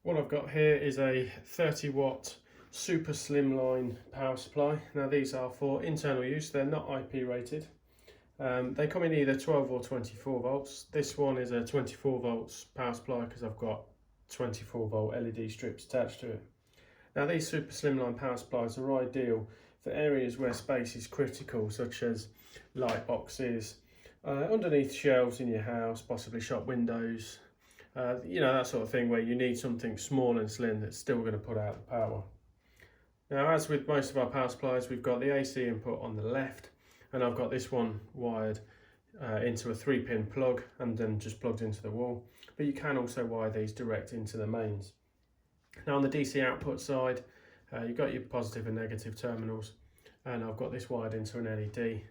What I've got here is a 30-watt super slimline power supply. Now these are for internal use, they're not IP rated. They come in either 12 or 24 volts. This one is a 24 volts power supply because I've got 24 volt LED strips attached to it. Now these super slimline power supplies are ideal for areas where space is critical, such as light boxes, underneath shelves in your house, possibly shop windows, you know, that sort of thing where you need something small and slim that's still going to put out the power. Now, as with most of our power supplies, we've got the AC input on the left, and I've got this one wired into a 3-pin plug and then just plugged into the wall. But you can also wire these direct into the mains. Now on the DC output side, you've got your positive and negative terminals, and I've got this wired into an LED,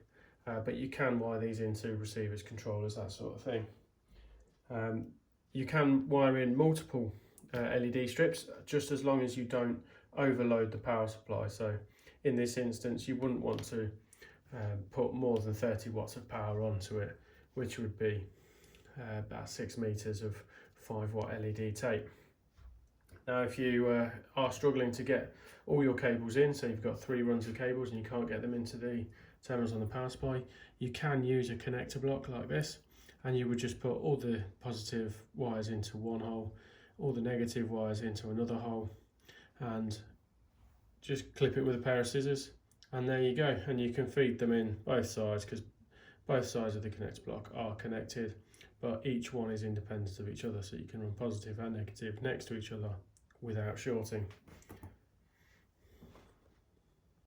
but you can wire these into receivers, controllers, that sort of thing. You can wire in multiple LED strips, just as long as you don't overload the power supply. So in this instance, you wouldn't want to put more than 30 watts of power onto it, which would be about 6 meters of 5-watt LED tape. Now if you are struggling to get all your cables in, so you've got 3 runs of cables and you can't get them into the terminals on the power supply, you can use a connector block like this, and you would just put all the positive wires into one hole, all the negative wires into another hole, and just clip it with a pair of scissors, and there you go. And you can feed them in both sides, because both sides of the connector block are connected, but each one is independent of each other, so you can run positive and negative next to each other without shorting.